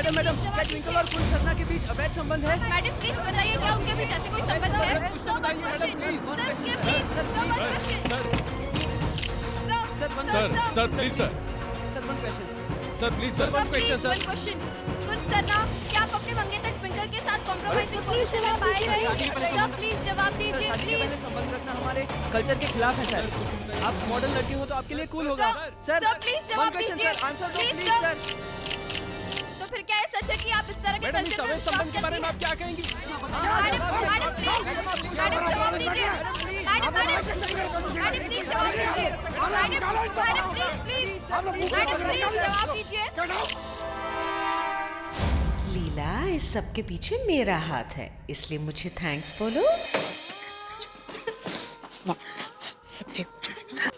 नमस्कार मैडम, क्या ट्विंकल और कुंज सरना के बीच अवैध संबंध है? मैडम प्लीज बताइए क्या उनके बीच ऐसे कोई संबंध है? Sir please sir one question. Sir please sir one question. Kunj Sarna, क्या आप अपने मंगेतर ट्विंकल के साथ कॉम्प्रोमाइजिंग पोजीशन में पाए गए? सर प्लीज जवाब दीजिए प्लीज। संबंध रखना हमारे कल्चर के खिलाफ है सर। आप मॉडर्न लड़की हो तो आपके लिए कूल होगा। सर प्लीज जवाब दीजिए। आंसर दो प्लीज सर। तो फिर क्या है सच है कि आप इस तरह के कल्चर में विश्वास करती हैं? आप क्या कहेंगी? मैडम प्लीज, मैडम जवाब दीजिए। मैडम प्लीज जवाब दीजिए। मैडम प्लीज जवाब दीजिए। लीला, इस सब के पीछे मेरा हाथ है, इसलिए मुझे थैंक्स बोलो। सब ठीक हो जाएगा।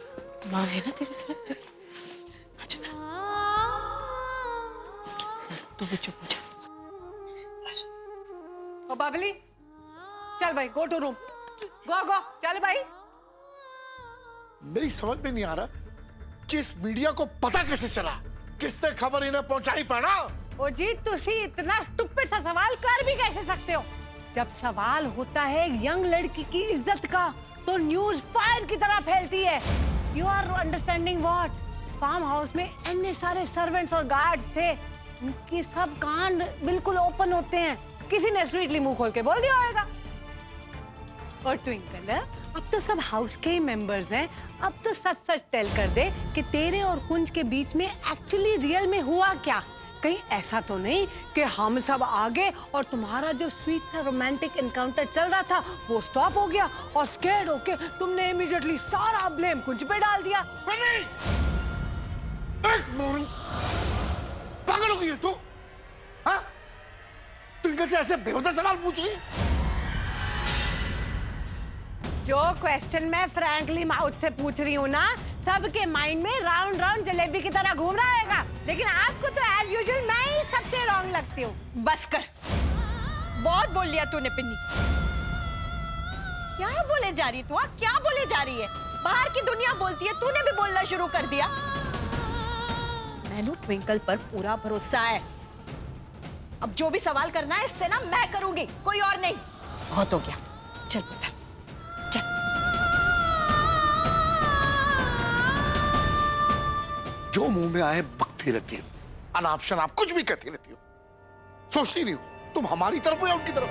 माँ है ना तेरे साथ? अच्छा तू भी चुप हो जा। ओ बाबली, चल भाई, गो टू रूम। गो चल भाई। मेरी समझ में नहीं आ रहा कि इस मीडिया को पता कैसे चला, किसने खबर इन्हें पहुंचाई पड़ा। ओ जी, तुसी इतना स्टूपिड सा सवाल कर भी कैसे सकते हो? जब सवाल होता है एक यंग लड़की की इज्जत का, तो न्यूज फायर की तरह फैलती है। You are understanding what? Farm house में इतने सारे सर्वेंट्स और गार्ड्स थे, उनकी सब कान बिल्कुल ओपन होते हैं। किसी ने स्वीटली मुंह खोल के बोल दिया होगा। और ट्विंकल, अब तो सब हाउस के ही मेंबर्स हैं, अब तो सच सच टेल कर दे कि तेरे और कुंज के बीच में एक्चुअली रियल में हुआ क्या। कहीं ऐसा तो नहीं कि हम सब आगे और तुम्हारा जो स्वीट सा रोमांटिक एनकाउंटर चल रहा था वो स्टॉप हो गया और स्कैर्ड होके तुमने इमीडिएटली सारा ब्लेम कुंज पे डाल दिया। पागल हो गई है तू? हाँ? ट्विंकल से ऐसे बेहुदा सवाल पूछ रही है? जो क्वेश्चन मैं फ्रैंकली माउथ से पूछ रही हूँ ना, सबके माइंड में राउंड राउंड जलेबी की तरह घूम रहा है, लेकिन आपको तो एज यूजुअल मैं ही सबसे रॉन्ग लगती हूँ। बस कर, बहुत बोल लिया तूने पिन्नी। क्या बोले जा रही तू? क्या बोले जा रही है? बाहर की दुनिया बोलती है, तूने भी बोलना शुरू कर दिया। मैंने ट्विंकल पर पूरा भरोसा है। अब जो भी सवाल करना है इससे ना मैं करूंगी, कोई और नहीं। बहुत हो गया, चल पुत्र चल। जो मुंह में आए बकती रहती हो, अनाप शनाप कुछ भी कहती रहती हो, सोचती नहीं हो तुम हमारी तरफ हो या उनकी तरफ।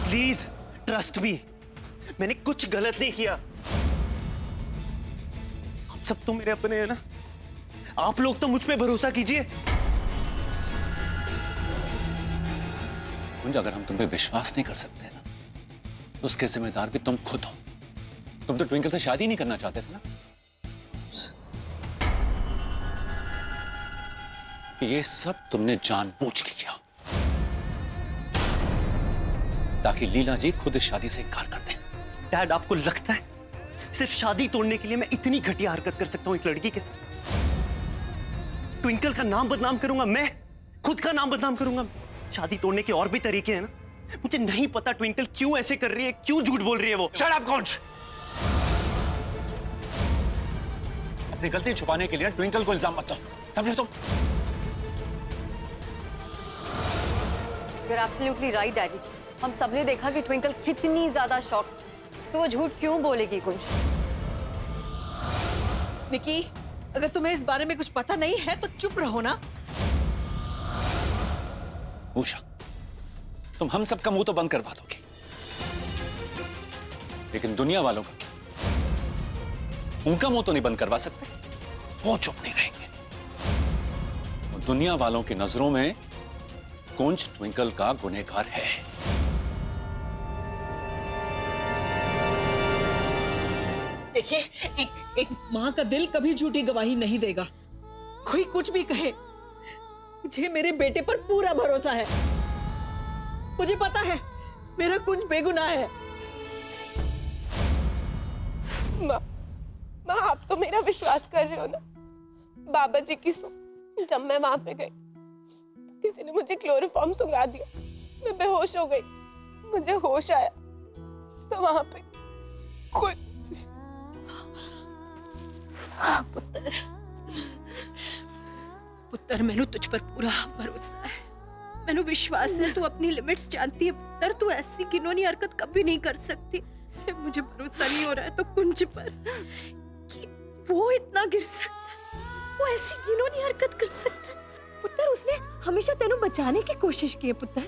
प्लीज ट्रस्ट मी, मैंने कुछ गलत नहीं किया। आप सब तो मेरे अपने हैं ना, आप लोग तो मुझ पे भरोसा कीजिए। कुंज, अगर हम तुम पे विश्वास नहीं कर सकते ना, तो उसके जिम्मेदार भी तुम खुद हो। तुम तो ट्विंकल से शादी नहीं करना चाहते थे ना। ये सब तुमने जानबूझ के किया ताकि लीला जी खुद इस शादी से इनकार कर दें। डैड, आपको लगता है सिर्फ शादी तोड़ने के लिए मैं इतनी घटिया हरकत कर सकता हूं एक लड़की के साथ? ट्विंकल का नाम बदनाम करूंगा, मैं खुद का नाम बदनाम करूंगा। शादी तोड़ने के और भी तरीके हैं ना। मुझे नहीं पता ट्विंकल क्यों ऐसे कर रही है, क्यों झूठ बोल रही है वो। शट अप कुंज। अपनी गलती छुपाने के लिए ट्विंकल को इल्जाम मत दो, समझे तुम? You're absolutely right, डैडी जी। हम सबने देखा कि ट्विंकल कितनी ज्यादा शॉक, तो वो झूठ क्यों बोलेगी कुंज? निकी, अगर तुम्हें इस बारे में कुछ पता नहीं है तो चुप रहो ना। उषा, तुम हम सबका मुंह तो बंद करवा दोगी, लेकिन दुनिया वालों का क्या? उनका मुंह तो नहीं बंद करवा सकते, वो चुप नहीं रहेंगे। और दुनिया वालों की नजरों में कुंज ट्विंकल का गुनहगार है। देखिए, एक माँ का दिल कभी झूठी गवाही नहीं देगा। कोई कुछ भी कहे, मुझे मेरे बेटे पर पूरा भरोसा है। मुझे पता है मेरा कुंज बेगुनाह है। माँ, आप तो मेरा विश्वास कर रहे हो ना? बाबा जी की जब मैं वहां पे गई तो किसी ने मुझे क्लोरोफॉर्म सुंघा दिया, मैं बेहोश हो गई। मुझे होश आया तो वहां पे कुछ पुत्र पुत्र मैनू तुझ पर पूरा भरोसा है, मैनू विश्वास है तू अपनी लिमिट्स जानती है पुत्र, तू ऐसी घिनौनी हरकत कभी नहीं कर सकती। सिर्फ मुझे भरोसा नहीं हो रहा है तो कुंज पर कि वो इतना गिर सकता है, वो ऐसी घिनौनी हरकत कर सकता है। पुत्र उसने हमेशा तेनू बचाने की कोशिश की है पुत्र।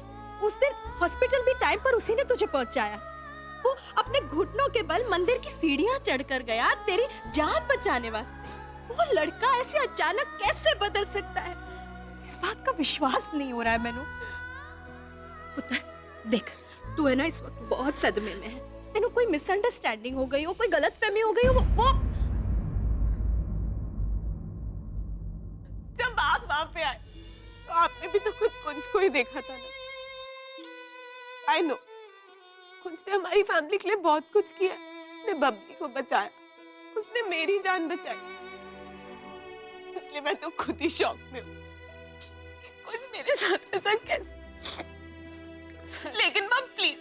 उस दिन हॉस्पिटल भी टाइम पर उसी ने तुझे पहुंचाया। वो अपने घुटनों के बल मंदिर की सीढ़ियां चढ़कर गया तेरी जान बचाने वास्ते। वो लड़का ऐसे अचानक कैसे बदल सकता है, इस बात का विश्वास नहीं हो रहा है मैनू। पुत्र देख, तू है ना इस वक्त बहुत सदमे में है, तेनू कोई मिसअंडरस्टैंडिंग हो गई हो, कोई गलतफहमी हो गई हो। वो जब आप वहां पे आए तो आपने भी तो खुद कुंज को ही देखा था ना। आई नो कुंज ने हमारी फैमिली के लिए बहुत कुछ किया, उसने बबली को बचाया, उसने मेरी जान बचाई, इसलिए मैं तो खुद ही शॉक में हूँ कि कुंज मेरे साथ ऐसा कैसे। लेकिन माँ प्लीज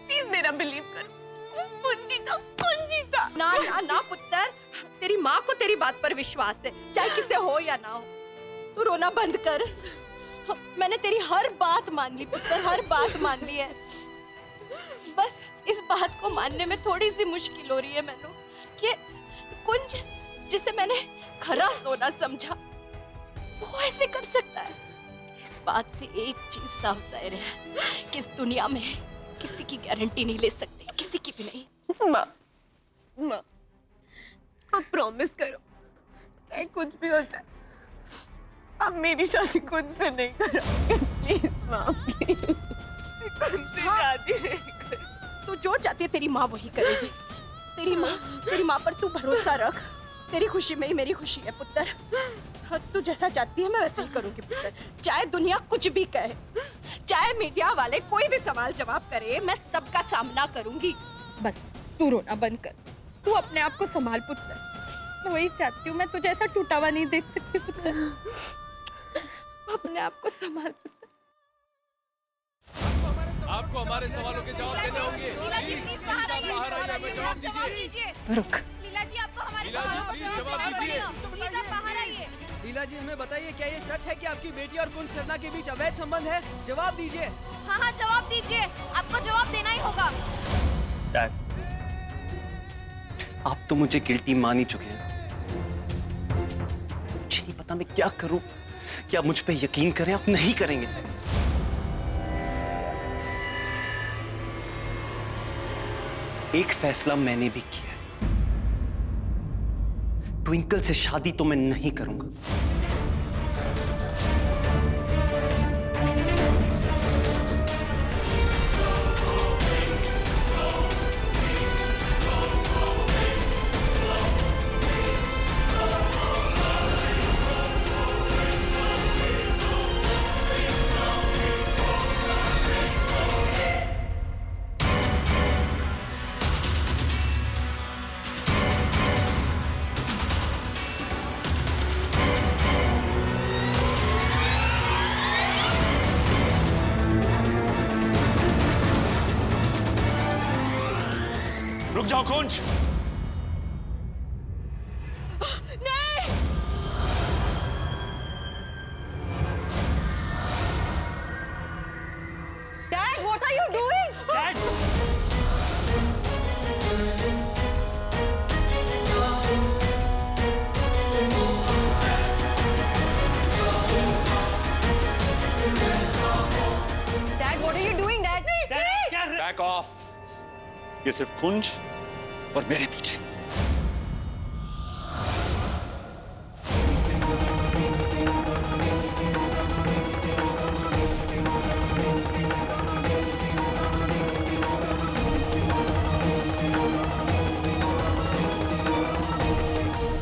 प्लीज मेरा बिलीव करो, कुंज ही था। ना ना ना पुत्र, तेरी माँ को तेरी बात पर विश्वास है, चाहे किसे हो या ना हो। तू रोना बंद कर, मैंने तेरी हर बात मान ली पुत्र, हर बात मान ली है। बस इस बात को मानने में थोड़ी सी मुश्किल हो रही है मैनू कि कुंज जिसे मैंने खरा सोना समझा वो ऐसे कर सकता है। इस बात से एक चीज साफ जाहिर है कि इस दुनिया में किसी की गारंटी नहीं ले सकते, किसी की भी नहीं। माँ आप प्रॉमिस करो, चाहे कुछ भी हो जाए आप मेरी शादी कुंज से नहीं करोगे। प्लीज माँ प्लीज, कुंज से शादी नहीं करोगे। तू जो चाहती है तेरी माँ वही करेगी। तेरी माँ पर तू भरोसा रख, तेरी खुशी में ही मेरी खुशी है पुत्र। हाँ, तू जैसा चाहती है मैं वैसा ही करूंगी पुत्र, चाहे दुनिया कुछ भी कहे, चाहे मीडिया वाले कोई भी सवाल जवाब करे, मैं सबका सामना करूंगी। बस तू रोना बंद कर, तू अपने आप को संभाल पुत्र। मैं वही चाहती हूँ, मैं तुझे ऐसा टूटा हुआ नहीं देख सकती पुत्र। अपने आप को संभाल पुत्र। आपको हमारे सवालों के जवाब देने होंगे। प्लीज बाहर आइए, हमें जवाब दीजिए। रुक, लीला जी आपको हमारे लीला जी, सवालों का प्लीज जवाब जवाब दीजिए। देना। प्लीज आप बाहर आइए। लीला जी हमें बताइए, क्या ये सच है कि आपकी बेटी और कुंज सरना के बीच अवैध संबंध है? जवाब दीजिए। हाँ हाँ जवाब दीजिए, आपको जवाब देना ही होगा। डैड, आप तो मुझे गिल्टी मान ही चुके हैं। मुझे नहीं पता मैं क्या करूं, क्या मुझ पे यकीन करें, आप नहीं करेंगे। एक फैसला मैंने भी किया है, ट्विंकल से शादी तो मैं नहीं करूंगा। रुक जाओ कुंज। Dad, what are you doing? Dad, what are you doing, Dad? Back of. ये सिर्फ कुंज और मेरे पीछे।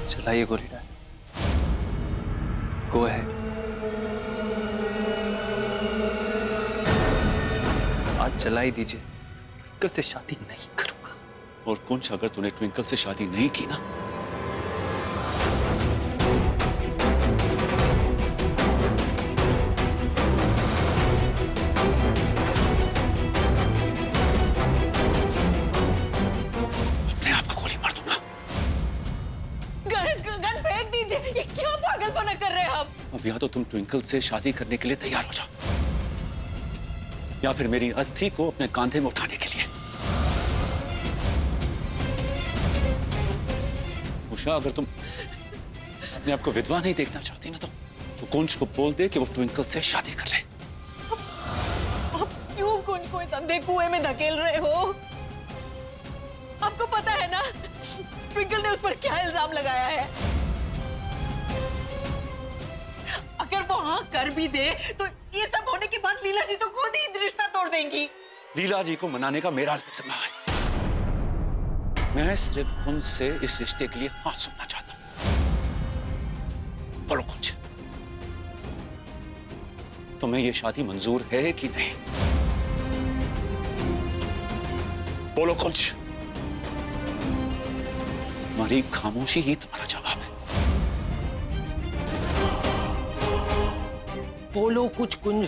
चलाइए गोली डैड, गो अहेड। आज चला ही दीजिए, ट्विंकल से शादी नहीं करूंगा। और कुंज, अगर तूने ट्विंकल से शादी नहीं की ना, अब या तो तुम ट्विंकल से शादी करने के लिए तैयार हो जाओ, या फिर मेरी अर्थी को अपने कांधे में उठाने के लिए। उषा, अगर तुम अपने आप को विधवा नहीं देखना चाहती ना, तो कुंज को बोल दे कि वो ट्विंकल से शादी कर ले। अब क्यों कुंज को इस अंधे कुएं में धकेल रहे हो? आपको पता है ना ट्विंकल ने उस पर क्या इल्जाम लगाया है? अगर वो हाँ कर भी दे तो ये सब होने के बाद लीला जी तो खुद ही रिश्ता तोड़ देंगी। लीला जी को मनाने का मेरा जिम्मा है। मैं सिर्फ उनसे इस रिश्ते के लिए हाँ सुनना चाहता हूं। बोलो कुंज, तुम्हें ये शादी मंजूर है कि नहीं? बोलो कुंज, तुम्हारी खामोशी ही तुम्हारा जवाब है। बोलो कुछ कुंज।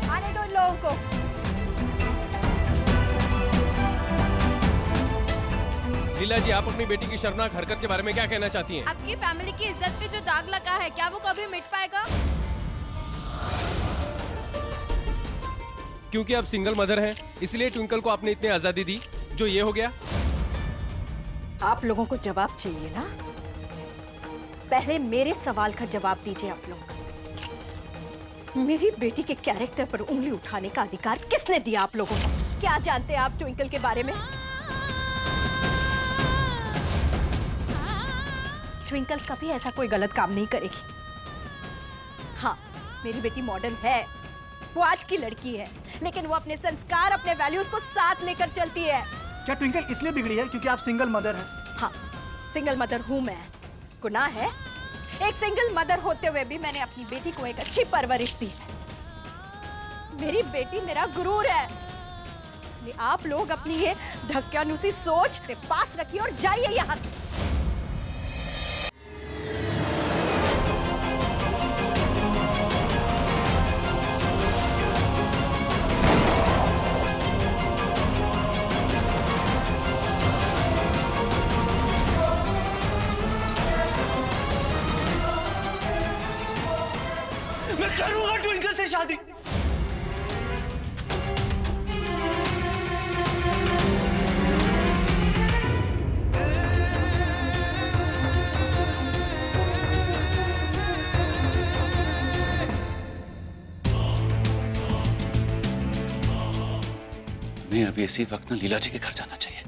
आने दो इन लोगों को। लीला जी, आप अपनी बेटी की शर्मनाक हरकत के बारे में क्या कहना चाहती हैं? आपकी फैमिली की इज्जत पे जो दाग लगा है, क्या वो कभी मिट पाएगा? क्योंकि आप सिंगल मदर हैं, इसलिए ट्विंकल को आपने इतनी आजादी दी, जो ये हो गया। आप लोगों को जवाब चाहिए ना? पहले मेरे सवाल का जवाब दीजिए आप लोग। मेरी बेटी के कैरेक्टर पर उंगली उठाने का अधिकार किसने दिया आप लोगों को? क्या जानते हैं आप ट्विंकल के बारे में? ट्विंकल कभी ऐसा कोई गलत काम नहीं करेगी। हाँ, मेरी बेटी मॉडर्न है, वो आज की लड़की है, लेकिन वो अपने संस्कार, अपने वैल्यूज को साथ लेकर चलती है। क्या ट्विंकल इसलिए बिगड़ी है क्योंकि आप सिंगल मदर हैं? हाँ, सिंगल मदर हूँ मैं। गुनाह है? एक सिंगल मदर होते हुए भी मैंने अपनी बेटी को एक अच्छी परवरिश दी है। मेरी बेटी मेरा गुरूर है, इसलिए आप लोग अपनी ये ढक्यानुसी सोच के पास रखिए और जाइए यहाँ से। मैं करूंगा ट्विंकल से शादी। मैं अभी इसी वक्त ना लीला जी के घर जाना चाहिए।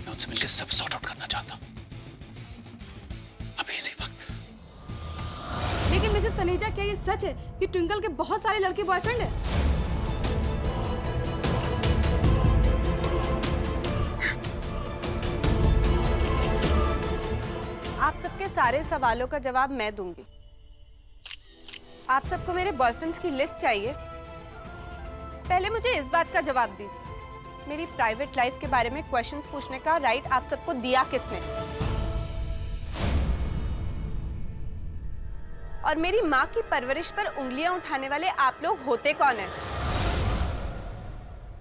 मैं उनसे मिलकर सब सॉर्ट आउट करना चाहता हूं, अभी इसी वक्त। लेकिन मिसेस तनेजा, क्या ये सच है कि ट्विंकल के बहुत सारे लड़के बॉयफ्रेंड हैं? आप सबके सारे सवालों का जवाब मैं दूंगी। आप सबको मेरे बॉयफ्रेंड्स की लिस्ट चाहिए? पहले मुझे इस बात का जवाब दीजिए, मेरी प्राइवेट लाइफ के बारे में क्वेश्चंस पूछने का राइट आप सबको दिया किसने? और मेरी माँ की परवरिश पर उंगलियां उठाने वाले आप लोग होते कौन हैं?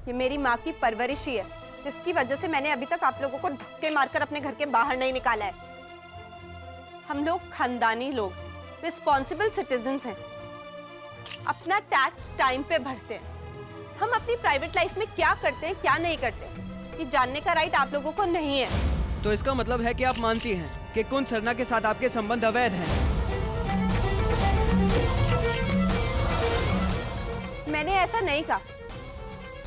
ये मेरी माँ की परवरिश ही है जिसकी वजह से मैंने अभी तक आप लोगों को धक्के मारकर अपने घर के बाहर नहीं निकाला है। हम लोग खानदानी लोग, रिस्पॉन्सिबल सिटीजन्स हैं, अपना टैक्स टाइम पे भरते हैं। हम अपनी प्राइवेट लाइफ में क्या करते हैं, क्या नहीं करते, ये जानने का राइट आप लोगों को नहीं है। तो इसका मतलब है कि आप मानती हैं कि कुंज सरना के साथ आपके संबंध अवैध हैं? मैंने ऐसा नहीं कहा।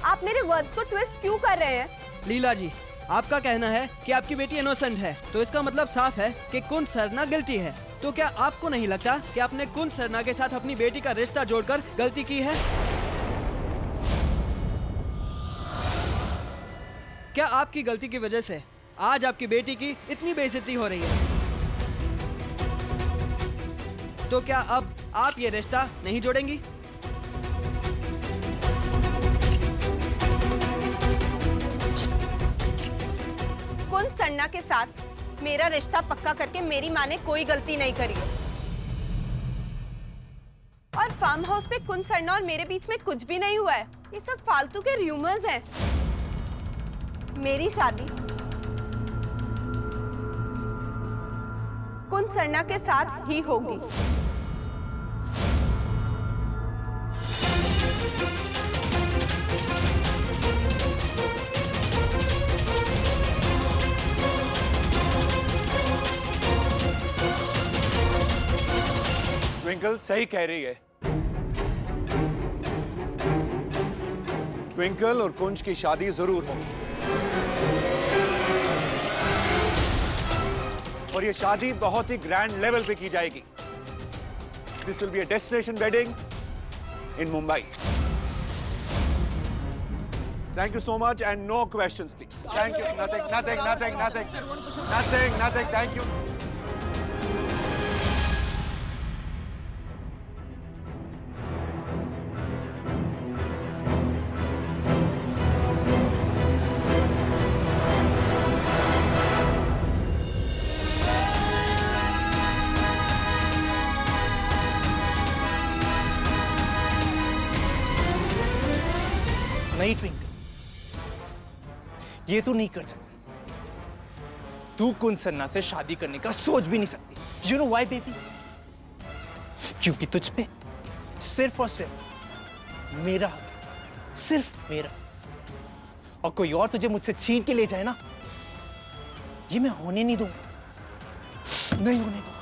आप मेरे वर्ड्स को ट्विस्ट क्यों कर रहे हैं? लीला जी, आपका कहना है कि आपकी बेटी इनोसेंट है, तो इसका मतलब साफ है कि कुंज सरना गिल्टी है। तो क्या आपको नहीं लगता कि आपने कुंज सरना के साथ अपनी बेटी का रिश्ता जोड़कर गलती की है? क्या आपकी गलती की वजह से आज आपकी बेटी की इतनी बेइज्जती हो रही है? तो क्या अब आप ये रिश्ता नहीं जोड़ेंगी? कुंज सरना के साथ मेरा रिश्ता पक्का करके मेरी माँ ने कोई गलती नहीं करी। और फार्म हाउस पे कुंज सरना और मेरे बीच में कुछ भी नहीं हुआ है। ये सब फालतू के र्यूमर्स हैं। मेरी शादी कुंज सरना के साथ ही होगी। ट्विंकल सही कह रही है। ट्विंकल और कुंज की शादी जरूर होगी और ये शादी बहुत ही ग्रैंड लेवल पे की जाएगी। This will be a destination wedding in Mumbai. Thank you so much and no questions please. Thank you. Nothing. Thank you. नहीं ट्विंकल, ये तू नहीं कर सकती। तू कुंज सरना से शादी करने का सोच भी नहीं सकती। You know why baby? क्योंकि तुझ पे सिर्फ और सिर्फ मेरा हक है, सिर्फ मेरा। और कोई और तुझे मुझसे छीन के ले जाए ना, ये मैं होने नहीं दूंगा, नहीं होने दूंगा।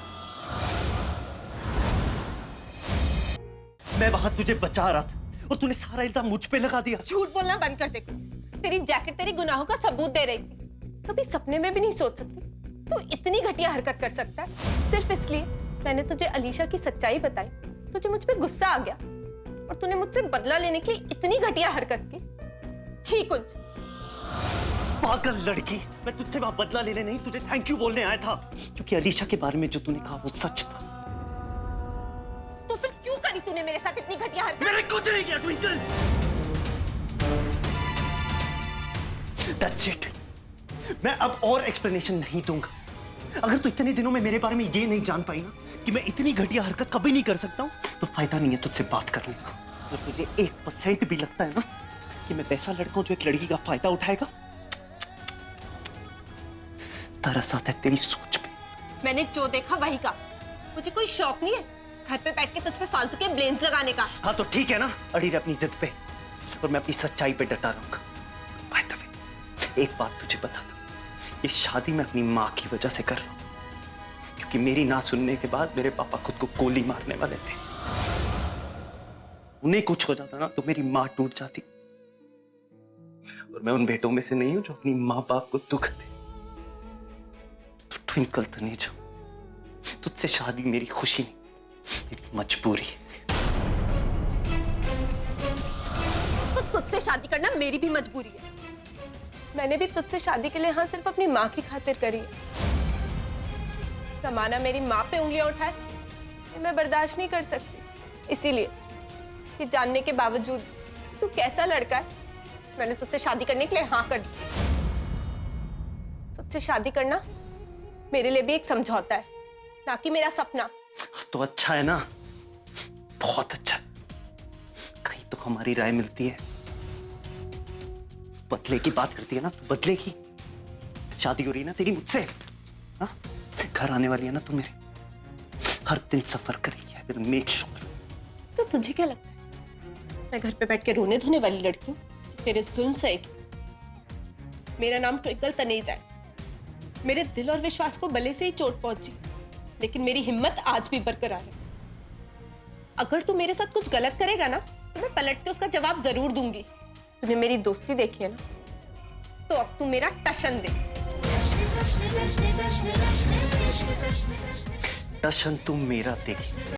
मैं वहां तुझे बचा रहा था और तूने सारा इल्जाम मुझ पे लगा दिया। झूठ बोलना बंद कर दे कुंज। तेरी जैकेट तेरी गुनाहों का सबूत दे रही थी। कभी सपने में भी नहीं सोच सकती तू इतनी घटिया हरकत कर सकता है। सिर्फ इसलिए मैंने तुझे अलीशा की सच्चाई बताई, तुझे मुझ पे गुस्सा आ गया और तूने मुझसे बदला लेने के लिए इतनी घटिया हरकत की। छी कुंज। पागल लड़की, मैं तुझसे वहां बदला लेने नहीं, तुझे थैंक यू बोलने आया था। क्योंकि अलीशा के बारे में जो तूने कहा वो सच था। तो फिर क्यों करी तूने मेरे साथ इतनी घटिया हरकत? मैंने कुछ नहीं किया ट्विंकल। That's it. मैं अब और एक्सप्लेनेशन नहीं दूंगा। अगर तू इतने दिनों में मेरे बारे में ये नहीं जान पाई ना कि मैं इतनी घटिया हरकत कभी नहीं कर सकता हूं, तो फायदा नहीं है तुझसे बात करने का। तो तुझे 1% भी लगता है ना कि मैं वैसा लड़का हूं जो एक लड़की का फायदा उठाएगा, तरस आता है तेरी सोच पे। मैंने जो देखा वही का। मुझे कोई शौक नहीं है घर पे बैठ के तुझ पे फालतू के ब्लेम्स लगाने का। हाँ तो ठीक है ना, अड़ी रहे अपनी जिद पे और मैं अपनी सच्चाई पे डटा रहूंगा। बाय द वे, एक बात तुझे बता दूं, ये शादी मैं अपनी माँ की वजह से कर रहा हूं, क्योंकि मेरी ना सुनने के बाद मेरे पापा खुद को गोली मारने वाले थे। उन्हें कुछ हो जाता ना तो मेरी माँ टूट जाती, और मैं उन बेटों में से नहीं हूं जो अपनी माँ बाप को दुख दे। तो ट्विंकल तनेजा, तुझसे शादी मेरी खुशी नहीं, मेरी मजबूरी है। तो तुझसे शादी करना मेरी भी मजबूरी है। मैंने भी तुझसे शादी के लिए हाँ सिर्फ अपनी माँ की खातिर करी है। जमाना मेरी माँ पे उंगलियां उठाए ये मैं बर्दाश्त नहीं कर सकती। इसीलिए ये जानने के बावजूद तू कैसा लड़का है, मैंने तुझसे शादी करने के लिए हाँ कर दी। तुझसे शादी करना मेरे लिए भी एक समझौता है, ना कि मेरा सपना। तो अच्छा है ना, बहुत अच्छा। कहीं तो हमारी राय मिलती है। बदले की बात करती है ना तो बदले की। शादी हो रही है ना तेरी मुझसे, हाँ? घर आने वाली है ना तू मेरे, हर दिन सफर करेगी। I will make sure. तो तुझे क्या लगता है मैं घर पे बैठ के रोने धोने वाली लड़की हूँ तेरे जुल्म सहेगी? मेरा नाम ट्विंकल तनेजा है। मेरे दिल और विश्वास को भले से ही चोट पहुंची, लेकिन मेरी हिम्मत आज भी बरकरार है। अगर तू मेरे साथ कुछ गलत करेगा ना तो मैं पलट के उसका जवाब जरूर दूंगी। तूने मेरी दोस्ती देखी है ना, तो अब तू मेरा टशन दे। टशन तुम मेरा देगी।